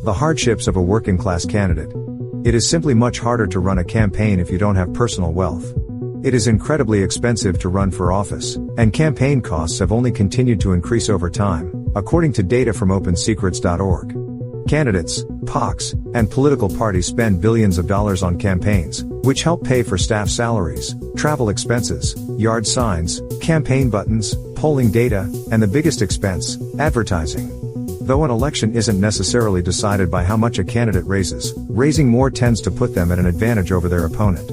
The hardships of a working-class candidate. It is simply much harder to run a campaign if you don't have personal wealth. It is incredibly expensive to run for office, and campaign costs have only continued to increase over time, according to data from OpenSecrets.org. Candidates, POCs, and political parties spend billions of dollars on campaigns, which help pay for staff salaries, travel expenses, yard signs, campaign buttons, polling data, and the biggest expense, advertising. Though an election isn't necessarily decided by how much a candidate raises, raising more tends to put them at an advantage over their opponent.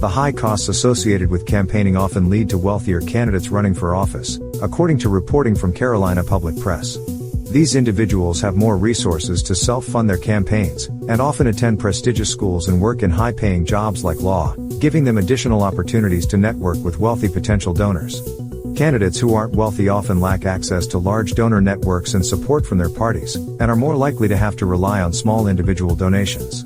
The high costs associated with campaigning often lead to wealthier candidates running for office, according to reporting from Carolina Public Press. These individuals have more resources to self-fund their campaigns, and often attend prestigious schools and work in high-paying jobs like law, giving them additional opportunities to network with wealthy potential donors. Candidates who aren't wealthy often lack access to large donor networks and support from their parties, and are more likely to have to rely on small individual donations.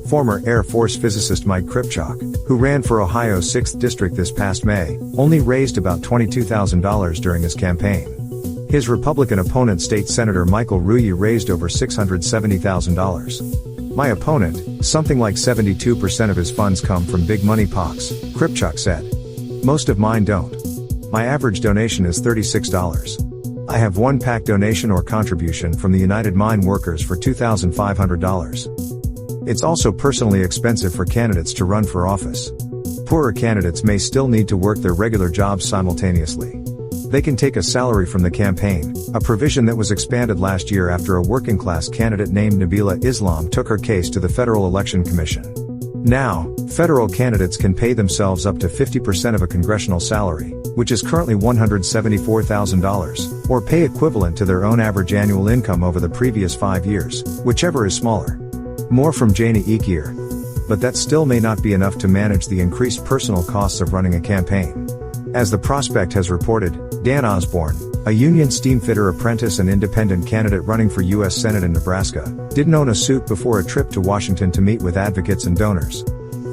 Former Air Force physicist Mike Kripchak, who ran for Ohio's 6th District this past May, only raised about $22,000 during his campaign. His Republican opponent, State Senator Michael Ruyi, raised over $670,000. My opponent, something like 72% of his funds come from big money POCs, Kripchak said. Most of mine don't. My average donation is $36. I have one PAC donation or contribution from the United Mine Workers for $2,500. It's also personally expensive for candidates to run for office. Poorer candidates may still need to work their regular jobs simultaneously. They can take a salary from the campaign, a provision that was expanded last year after a working-class candidate named Nabila Islam took her case to the Federal Election Commission. Now, federal candidates can pay themselves up to 50% of a congressional salary, which is currently $174,000, or pay equivalent to their own average annual income over the previous 5 years, whichever is smaller. More from Jana Ekier. But that still may not be enough to manage the increased personal costs of running a campaign. As The Prospect has reported, Dan Osborne, a union steamfitter apprentice and independent candidate running for U.S. Senate in Nebraska, didn't own a suit before a trip to Washington to meet with advocates and donors.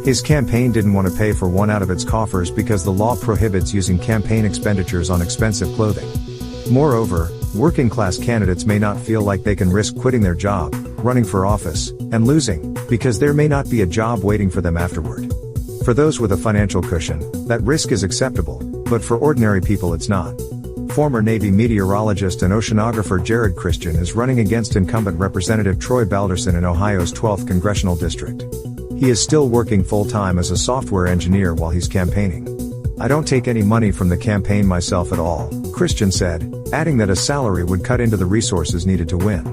His campaign didn't want to pay for one out of its coffers because the law prohibits using campaign expenditures on expensive clothing. Moreover, working-class candidates may not feel like they can risk quitting their job, running for office, and losing, because there may not be a job waiting for them afterward. For those with a financial cushion, that risk is acceptable, but for ordinary people it's not. Former Navy meteorologist and oceanographer Jared Christian is running against incumbent Representative Troy Balderson in Ohio's 12th Congressional District. He is still working full-time as a software engineer while he's campaigning. I don't take any money from the campaign myself at all, Christian said, adding that a salary would cut into the resources needed to win.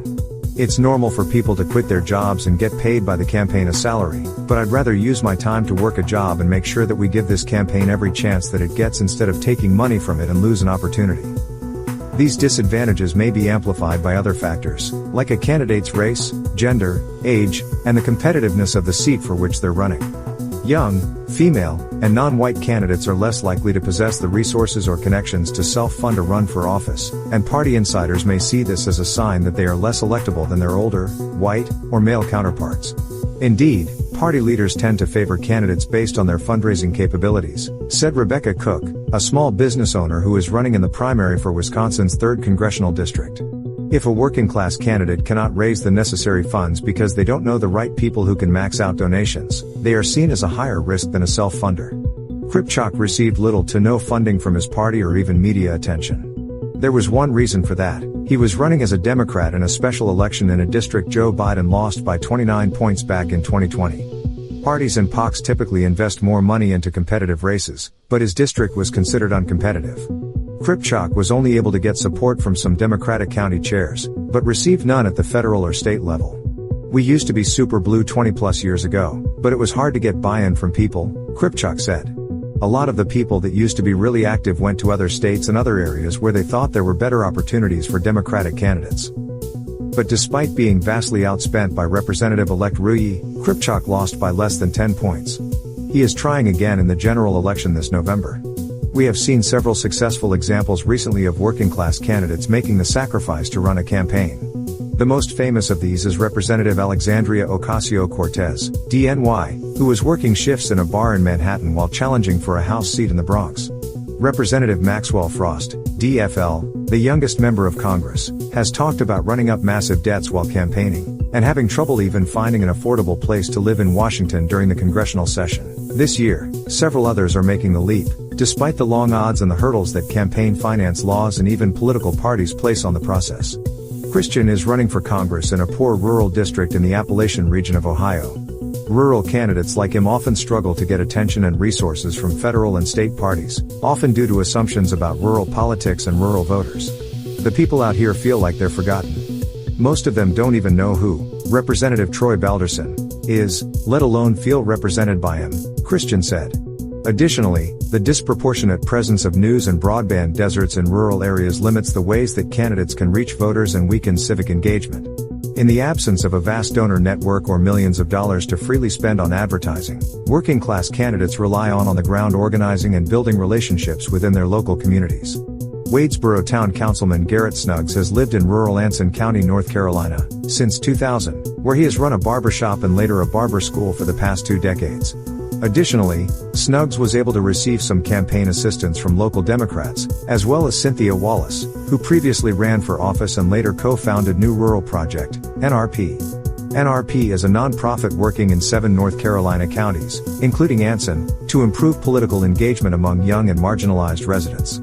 It's normal for people to quit their jobs and get paid by the campaign a salary, but I'd rather use my time to work a job and make sure that we give this campaign every chance that it gets instead of taking money from it and lose an opportunity. These disadvantages may be amplified by other factors, like a candidate's race, gender, age, and the competitiveness of the seat for which they're running. Young, female, and non-white candidates are less likely to possess the resources or connections to self-fund a run for office, and party insiders may see this as a sign that they are less electable than their older, white, or male counterparts. Indeed, party leaders tend to favor candidates based on their fundraising capabilities, said Rebecca Cook, a small business owner who is running in the primary for Wisconsin's 3rd Congressional District. If a working-class candidate cannot raise the necessary funds because they don't know the right people who can max out donations, they are seen as a higher risk than a self-funder. Kripchak received little to no funding from his party or even media attention. There was one reason for that: he was running as a Democrat in a special election in a district Joe Biden lost by 29 points back in 2020. Parties and POCs typically invest more money into competitive races, but his district was considered uncompetitive. Kripchak was only able to get support from some Democratic county chairs, but received none at the federal or state level. We used to be super blue 20 plus years ago, but it was hard to get buy-in from people, Kripchak said. A lot of the people that used to be really active went to other states and other areas where they thought there were better opportunities for Democratic candidates. But despite being vastly outspent by Representative-elect Ruyi, Kripchak lost by less than 10 points. He is trying again in the general election this November. We have seen several successful examples recently of working-class candidates making the sacrifice to run a campaign. The most famous of these is Representative Alexandria Ocasio-Cortez, DNY, who was working shifts in a bar in Manhattan while challenging for a House seat in the Bronx. Representative Maxwell Frost, DFL, the youngest member of Congress, has talked about running up massive debts while campaigning. and having trouble even finding an affordable place to live in Washington during the congressional session. This year, several others are making the leap, despite the long odds and the hurdles that campaign finance laws and even political parties place on the process. Christian is running for Congress in a poor rural district in the Appalachian region of Ohio. Rural candidates like him often struggle to get attention and resources from federal and state parties, often due to assumptions about rural politics and rural voters. The people out here feel like they're forgotten. Most of them don't even know who Representative Troy Balderson is, let alone feel represented by him, Christian said. Additionally, the disproportionate presence of news and broadband deserts in rural areas limits the ways that candidates can reach voters and weakens civic engagement. In the absence of a vast donor network or millions of dollars to freely spend on advertising, working-class candidates rely on on-the-ground organizing and building relationships within their local communities. Wadesboro Town Councilman Garrett Snuggs has lived in rural Anson County, North Carolina, since 2000, where he has run a barbershop and later a barber school for the past 2 decades. Additionally, Snuggs was able to receive some campaign assistance from local Democrats, as well as Cynthia Wallace, who previously ran for office and later co-founded New Rural Project, NRP. NRP is a nonprofit working in 7 North Carolina counties, including Anson, to improve political engagement among young and marginalized residents.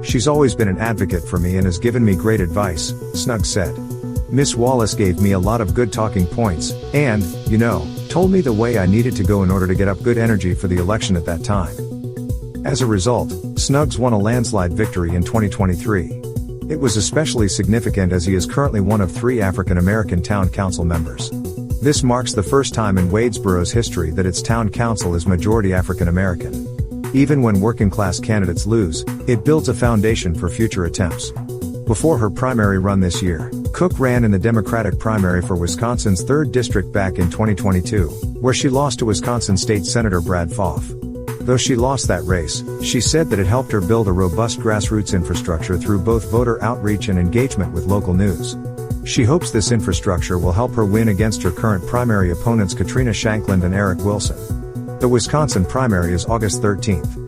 She's always been an advocate for me and has given me great advice, Snuggs said. Miss Wallace gave me a lot of good talking points, and, told me the way I needed to go in order to get up good energy for the election at that time. As a result, Snuggs won a landslide victory in 2023. It was especially significant as he is currently one of 3 African American town council members. This marks the first time in Wadesboro's history that its town council is majority African American. Even when working-class candidates lose, it builds a foundation for future attempts. Before her primary run this year, Cook ran in the Democratic primary for Wisconsin's 3rd District back in 2022, where she lost to Wisconsin State Senator Brad Pfaff. Though she lost that race, she said that it helped her build a robust grassroots infrastructure through both voter outreach and engagement with local news. She hopes this infrastructure will help her win against her current primary opponents Katrina Shankland and Eric Wilson. The Wisconsin primary is August 13th.